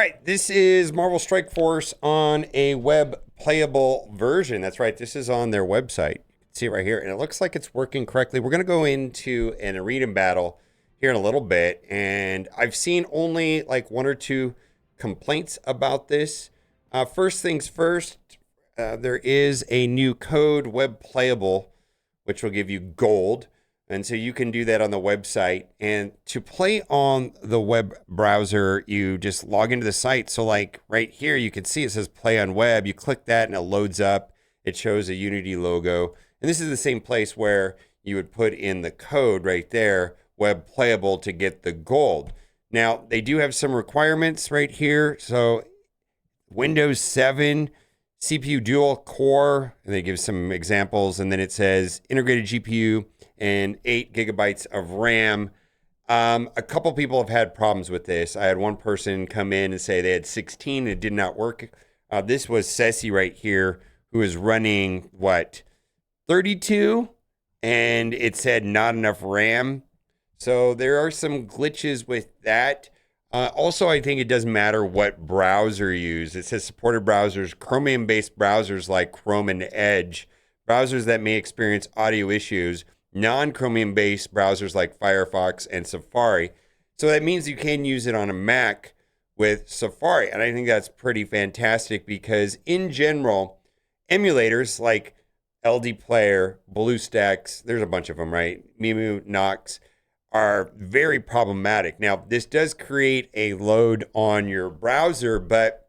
right, this is Marvel Strike Force on a web playable version. That's right, this is on their website. You can see it right here, and it looks like it's working correctly. We're going to go into an arena battle here in a little bit, and I've seen only like one or two complaints about this. First things first, there is a new code, web playable, which will give you gold. And so you can do that on the website. And to play on the web browser, you just log into the site. So like right here, you can see it says play on web. You click that and it loads up. It shows a Unity logo. And this is the same place where you would put in the code right there, web playable, to get the gold. Now, they do have some requirements right here. So Windows 7, CPU dual core, and they give some examples. And then it says integrated GPU and 8 gigabytes of RAM. A couple people have had problems with this. I had one person come in and say they had 16 and it did not work. This was Ceci right here, who is running, 32? And it said not enough RAM. So there are some glitches with that. Also, I think it doesn't matter what browser you use. It says supported browsers, Chromium-based browsers like Chrome and Edge, browsers that may experience audio issues, non-Chromium-based browsers like Firefox and Safari. So that means you can use it on a Mac with Safari. And I think that's pretty fantastic because in general, emulators like LD Player, BlueStacks, there's a bunch of them, right? Mimu, Nox, are very problematic. Now, this does create a load on your browser, but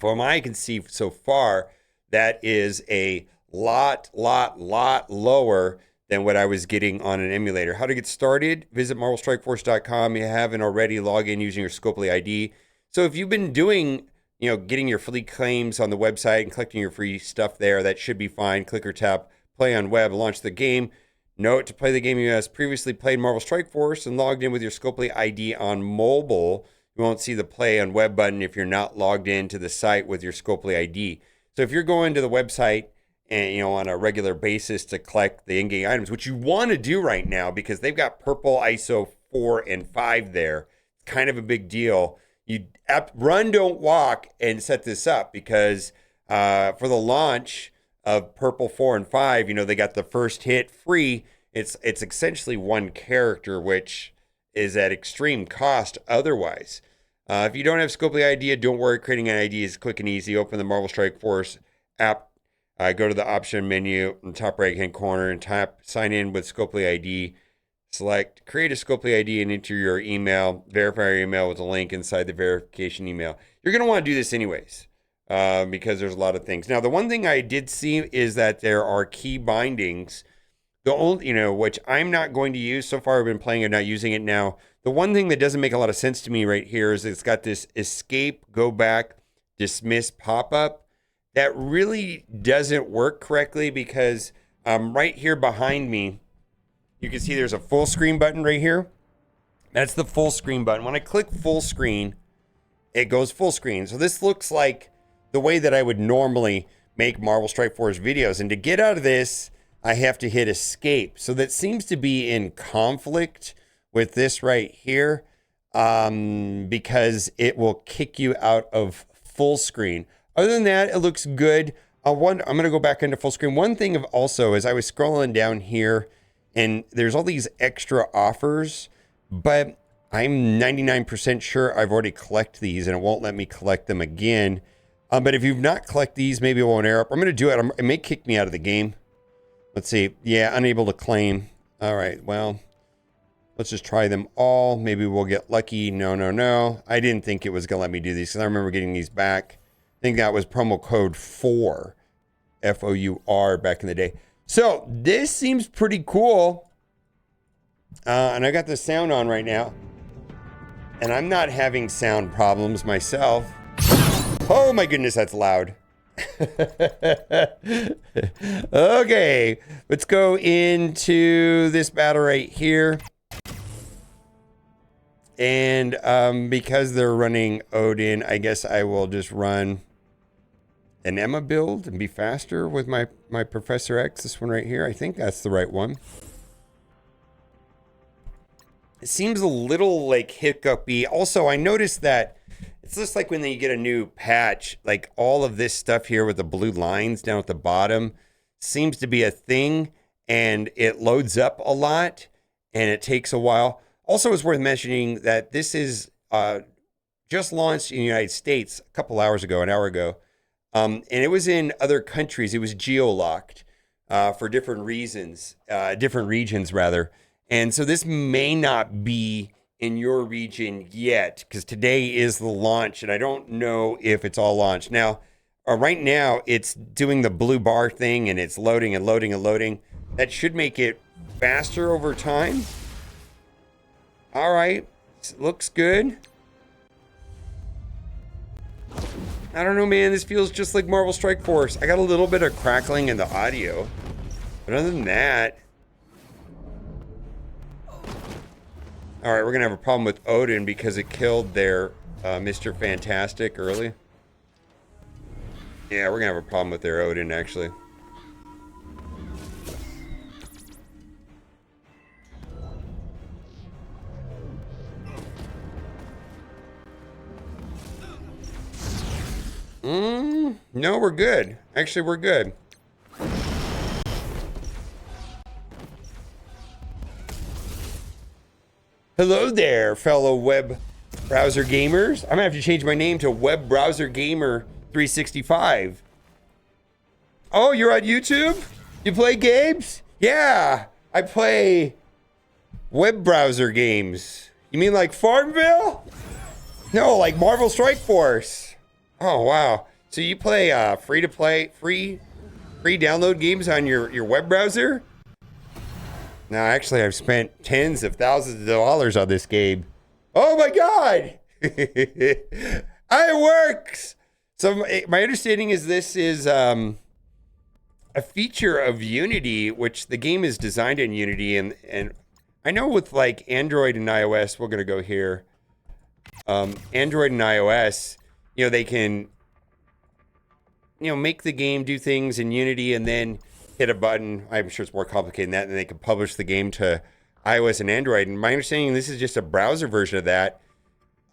from what I can see so far, that is a lot lower than what I was getting on an emulator. How to get started? Visit marvelstrikeforce.com. You haven't already, log in using your Scopely ID. So if you've been doing, getting your free claims on the website and collecting your free stuff there, that should be fine. Click or tap play on web, launch the game. Note, to play the game, you have previously played Marvel Strike Force and logged in with your Scopely ID on mobile. You won't see the play on web button if you're not logged into the site with your Scopely ID. So if you're going to the website and on a regular basis to collect the in-game items, which you want to do right now because they've got purple ISO 4 and 5 there. Kind of a big deal. You run, don't walk, and set this up because for the launch of purple 4 and 5, they got the first hit free. It's essentially one character, which is at extreme cost otherwise. If you don't have Scopely ID, don't worry. Creating an ID is quick and easy. Open the Marvel Strike Force app. Go to the option menu in the top right-hand corner and tap sign in with Scopely ID. Select create a Scopely ID and enter your email. Verify your email with a link inside the verification email. You're going to want to do this anyways because there's a lot of things. Now, the one thing I did see is that there are key bindings. The only, which I'm not going to use. So far, I've been playing and not using it now. The one thing that doesn't make a lot of sense to me right here is it's got this escape, go back, dismiss pop-up. That really doesn't work correctly because right here behind me, you can see there's a full screen button right here. That's the full screen button. When I click full screen, it goes full screen. So this looks like the way that I would normally make Marvel Strike Force videos. And to get out of this, I have to hit escape. So that seems to be in conflict with this right here because it will kick you out of full screen. Other than that, it looks good. I'm going to go back into full screen. One thing also is I was scrolling down here and there's all these extra offers, but I'm 99% sure I've already collected these and it won't let me collect them again. But if you've not collected these, maybe it won't error up. I'm going to do it. It may kick me out of the game. Let's see. Yeah, unable to claim. All right, well, let's just try them all. Maybe we'll get lucky. No. I didn't think it was going to let me do these because I remember getting these back. I think that was promo code 4, F-O-U-R, back in the day. So this seems pretty cool. And I got the sound on right now. And I'm not having sound problems myself. Oh my goodness, that's loud. Okay, let's go into this battle right here. And because they're running Odin, I guess I will just run an Emma build and be faster with my Professor X. This one right here. I think that's the right one. It seems a little like hiccupy. Also, I noticed that It's just like when you get a new patch, like all of this stuff here with the blue lines down at the bottom seems to be a thing, and it loads up a lot and it takes a while. Also, it's worth mentioning that this is just launched in the United States a couple hours ago, an hour ago. And it was in other countries. It was geo-locked for different reasons, different regions rather. And so this may not be in your region yet, because today is the launch, and I don't know if it's all launched. Now, right now, it's doing the blue bar thing, and it's loading and loading and loading. That should make it faster over time. All right, looks good. I don't know, man. This feels just like Marvel Strike Force. I got a little bit of crackling in the audio, but other than that... All right, we're going to have a problem with Odin because it killed their Mr. Fantastic early. Yeah, we're going to have a problem with their Odin, actually. No, we're good. Actually, we're good. Hello there, fellow web browser gamers. I'm gonna have to change my name to Web Browser Gamer 365. Oh, you're on YouTube? You play games? Yeah, I play web browser games. You mean like Farmville? No, like Marvel Strike Force. Oh, wow. So you play free download games on your web browser? No, actually, I've spent tens of thousands of dollars on this game. Oh my God! It works! So my understanding is this is a feature of Unity, which the game is designed in Unity, and I know with like Android and iOS, we're gonna go here. Android and iOS, you know, they can, you know, make the game do things in Unity and then hit a button. I'm sure it's more complicated than that, and they can publish the game to iOS and Android. And my understanding, this is just a browser version of that.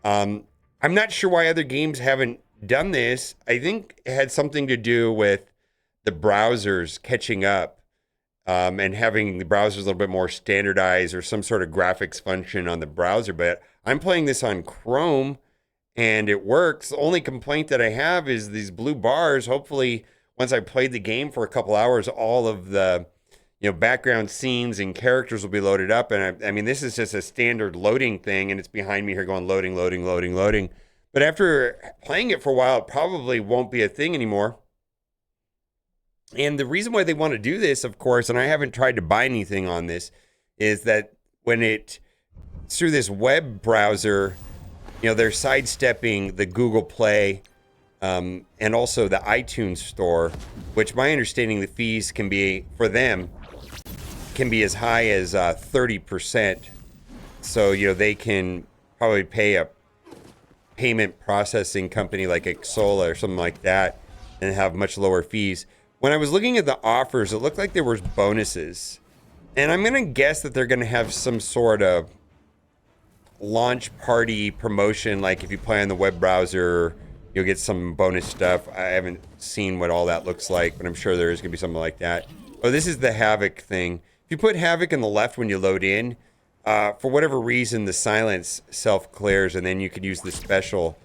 I'm not sure why other games haven't done this. I think it had something to do with the browsers catching up and having the browsers a little bit more standardized or some sort of graphics function on the browser. But I'm playing this on Chrome and it works. The only complaint that I have is these blue bars. Hopefully, once I played the game for a couple hours, all of the, you know, background scenes and characters will be loaded up. And I mean, this is just a standard loading thing, and it's behind me here going loading, loading, loading, loading. But after playing it for a while, it probably won't be a thing anymore. And the reason why they want to do this, of course, and I haven't tried to buy anything on this, is that when it's through this web browser, you know, they're sidestepping the Google Play and also the iTunes store, which my understanding the fees can be, for them, can be as high as 30%. So, you know, they can probably pay a payment processing company like Exola or something like that and have much lower fees. When I was looking at the offers, it looked like there was bonuses. And I'm going to guess that they're going to have some sort of launch party promotion, like if you play on the web browser, you'll get some bonus stuff. I haven't seen what all that looks like, but I'm sure there is going to be something like that. Oh, this is the Havoc thing. If you put Havoc on the left when you load in, for whatever reason, the silence self-clears, and then you could use the special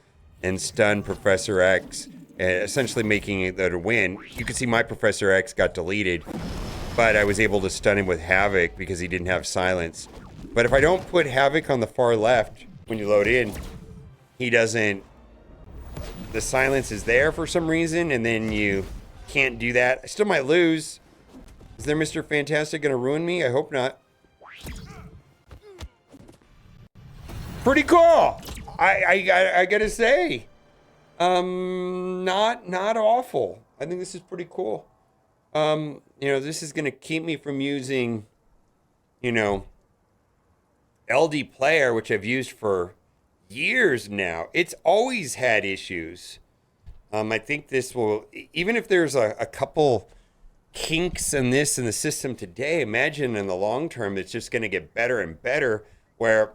and stun Professor X, essentially making it a win. You can see my Professor X got deleted, but I was able to stun him with Havoc because he didn't have silence. But if I don't put Havoc on the far left when you load in, he doesn't... The silence is there for some reason, and then you can't do that. I still might lose. Is there Mr. Fantastic going to ruin me? I hope not. Pretty cool. I gotta say, not awful. I think this is pretty cool. You know, this is gonna keep me from using, you know, LD Player, which I've used for years now. It's always had issues. I think this will, even if there's a couple kinks in this in the system today, imagine in the long term it's just going to get better and better, where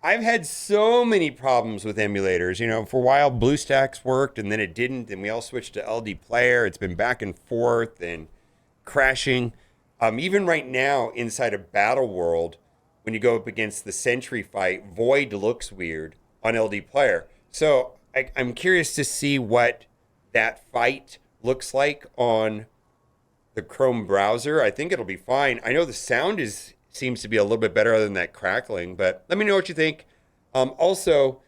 I've had so many problems with emulators. You know, for a while BlueStacks worked and then it didn't, and we all switched to LD Player. It's been back and forth and crashing. Even right now inside of Battle World, when you go up against the Sentry fight, Void looks weird on LD Player. So I'm curious to see what that fight looks like on the Chrome browser. I think it'll be fine. I know the sound is seems to be a little bit better than that crackling, but let me know what you think. Also,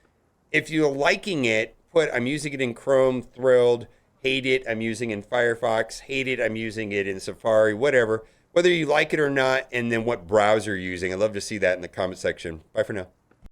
if you're liking it, I'm using it in Chrome, thrilled. Hate it, I'm using it in Firefox. Hate it, I'm using it in Safari, whatever. Whether you like it or not, and then what browser you're using. I'd love to see that in the comment section. Bye for now.